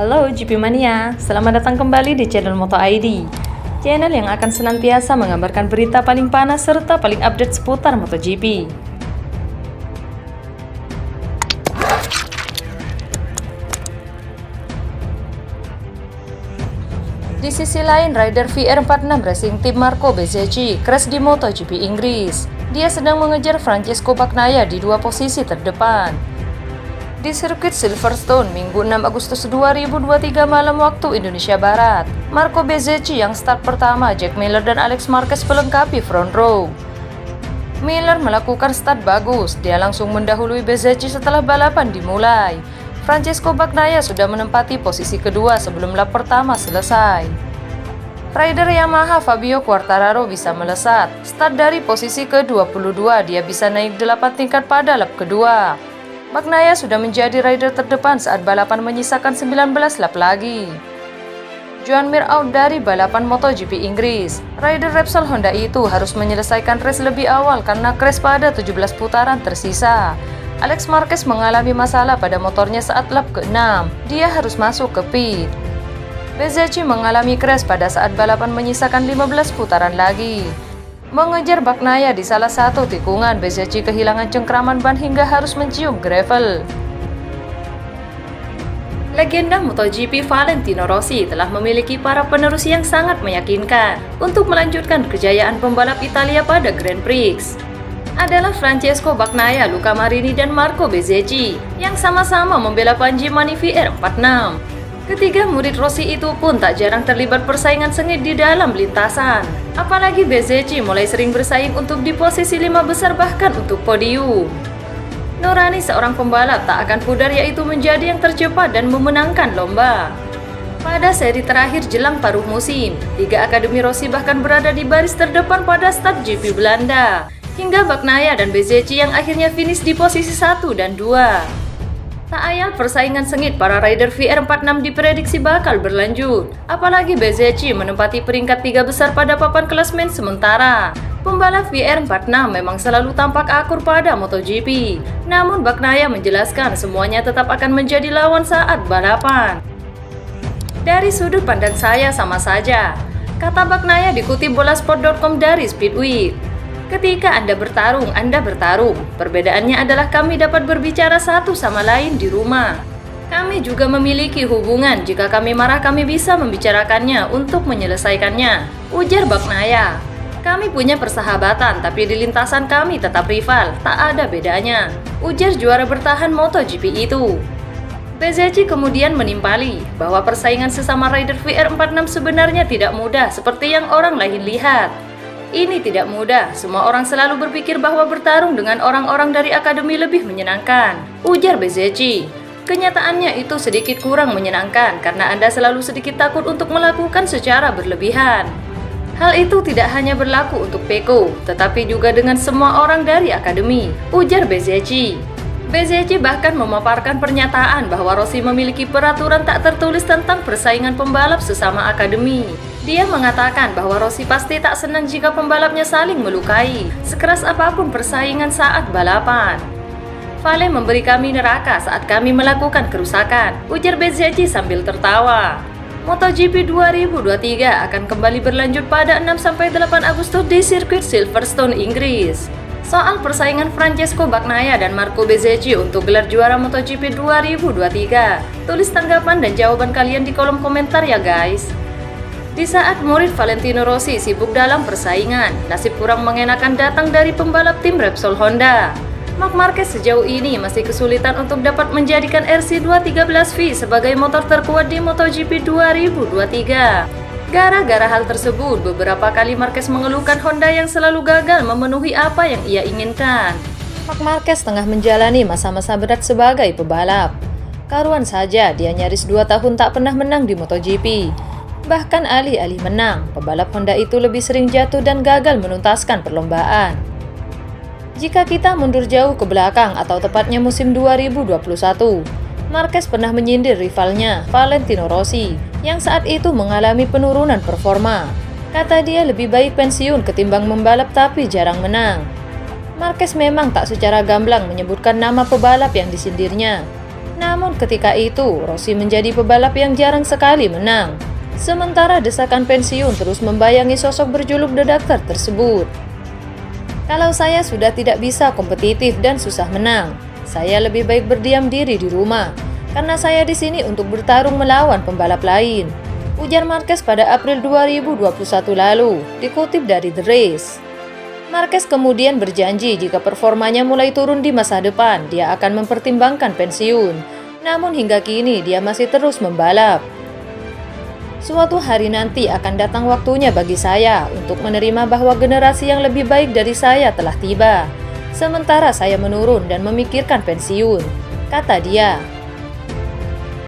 Halo GP Mania, selamat datang kembali di channel Moto ID, channel yang akan senantiasa mengabarkan berita paling panas serta paling update seputar MotoGP. Di sisi lain, rider VR46 Racing Team Marco Bezzecchi crash di MotoGP Inggris. Dia sedang mengejar Francesco Bagnaia di dua posisi terdepan. Di sirkuit Silverstone, Minggu 6 Agustus 2023 malam waktu Indonesia Barat, Marco Bezzecchi yang start pertama, Jack Miller dan Alex Marquez melengkapi front row. Miller melakukan start bagus, dia langsung mendahului Bezzecchi setelah balapan dimulai. Francesco Bagnaia sudah menempati posisi kedua sebelum lap pertama selesai. Rider Yamaha Fabio Quartararo bisa melesat. Start dari posisi ke-22, dia bisa naik 8 tingkat pada lap kedua. Bagnaia sudah menjadi rider terdepan saat balapan menyisakan 19 lap lagi. Joan Mir out dari balapan MotoGP Inggris. Rider Repsol Honda itu harus menyelesaikan race lebih awal karena crash pada 17 putaran tersisa. Alex Marquez mengalami masalah pada motornya saat lap ke-6. Dia harus masuk ke pit. Bezzecchi mengalami crash pada saat balapan menyisakan 15 putaran lagi. Mengejar Bagnaia di salah satu tikungan, Bezzecchi kehilangan cengkraman ban hingga harus mencium gravel. Legenda MotoGP Valentino Rossi telah memiliki para penerus yang sangat meyakinkan untuk melanjutkan kejayaan pembalap Italia pada Grand Prix. Adalah Francesco Bagnaia, Luca Marini, dan Marco Bezzecchi yang sama-sama membela Panji Mani VR46. Ketiga murid Rossi itu pun tak jarang terlibat persaingan sengit di dalam lintasan. Apalagi Bezzecchi mulai sering bersaing untuk di posisi 5 besar bahkan untuk podium. Nurani seorang pembalap tak akan pudar, yaitu menjadi yang tercepat dan memenangkan lomba. Pada seri terakhir jelang paruh musim, 3 akademi Rossi bahkan berada di baris terdepan pada start GP Belanda. Hingga Bagnaia dan Bezzecchi yang akhirnya finish di posisi 1 dan 2. Tak ayal persaingan sengit para rider VR46 diprediksi bakal berlanjut. Apalagi Bezzecchi menempati peringkat 3 besar pada papan klasmen sementara. Pembalap VR46 memang selalu tampak akur pada MotoGP. Namun Bagnaia menjelaskan semuanya tetap akan menjadi lawan saat balapan. Dari sudut pandang saya sama saja, kata Bagnaia dikutip bolasport.com dari Speedweek. Ketika Anda bertarung. Perbedaannya adalah kami dapat berbicara satu sama lain di rumah. Kami juga memiliki hubungan. Jika kami marah, kami bisa membicarakannya untuk menyelesaikannya, ujar Bagnaia. Kami punya persahabatan, tapi di lintasan kami tetap rival. Tak ada bedanya, ujar juara bertahan MotoGP itu. Bezzecchi kemudian menimpali bahwa persaingan sesama rider VR46 sebenarnya tidak mudah seperti yang orang lain lihat. Ini tidak mudah, semua orang selalu berpikir bahwa bertarung dengan orang-orang dari akademi lebih menyenangkan, ujar Bezzecchi. Kenyataannya itu sedikit kurang menyenangkan karena Anda selalu sedikit takut untuk melakukan secara berlebihan. Hal itu tidak hanya berlaku untuk Pecco, tetapi juga dengan semua orang dari akademi, ujar Bezzecchi. Bezzecchi bahkan memaparkan pernyataan bahwa Rossi memiliki peraturan tak tertulis tentang persaingan pembalap sesama akademi. Dia mengatakan bahwa Rossi pasti tak senang jika pembalapnya saling melukai, sekeras apapun persaingan saat balapan. Vale memberi kami neraka saat kami melakukan kerusakan, ujar Bezzecchi sambil tertawa. MotoGP 2023 akan kembali berlanjut pada 6-8 Agustus di sirkuit Silverstone, Inggris. Soal persaingan Francesco Bagnaia dan Marco Bezzecchi untuk gelar juara MotoGP 2023, tulis tanggapan dan jawaban kalian di kolom komentar ya guys. Di saat murid Valentino Rossi sibuk dalam persaingan, nasib kurang mengenakan datang dari pembalap tim Repsol Honda. Marc Marquez sejauh ini masih kesulitan untuk dapat menjadikan RC213V sebagai motor terkuat di MotoGP 2023. Gara-gara hal tersebut, beberapa kali Marquez mengeluhkan Honda yang selalu gagal memenuhi apa yang ia inginkan. Marc Marquez tengah menjalani masa-masa berat sebagai pebalap. Karuan saja, dia nyaris 2 tahun tak pernah menang di MotoGP. Bahkan alih-alih menang, pebalap Honda itu lebih sering jatuh dan gagal menuntaskan perlombaan. Jika kita mundur jauh ke belakang atau tepatnya musim 2021, Marquez pernah menyindir rivalnya, Valentino Rossi, yang saat itu mengalami penurunan performa. Kata dia lebih baik pensiun ketimbang membalap tapi jarang menang. Marquez memang tak secara gamblang menyebutkan nama pebalap yang disindirnya. Namun ketika itu, Rossi menjadi pebalap yang jarang sekali menang. Sementara desakan pensiun terus membayangi sosok berjuluk The Doctor tersebut. Kalau saya sudah tidak bisa kompetitif dan susah menang, saya lebih baik berdiam diri di rumah, karena saya di sini untuk bertarung melawan pembalap lain, ujar Marquez pada April 2021 lalu, dikutip dari The Race. Marquez kemudian berjanji jika performanya mulai turun di masa depan, dia akan mempertimbangkan pensiun. Namun hingga kini dia masih terus membalap. Suatu hari nanti akan datang waktunya bagi saya untuk menerima bahwa generasi yang lebih baik dari saya telah tiba. Sementara saya menurun dan memikirkan pensiun, kata dia.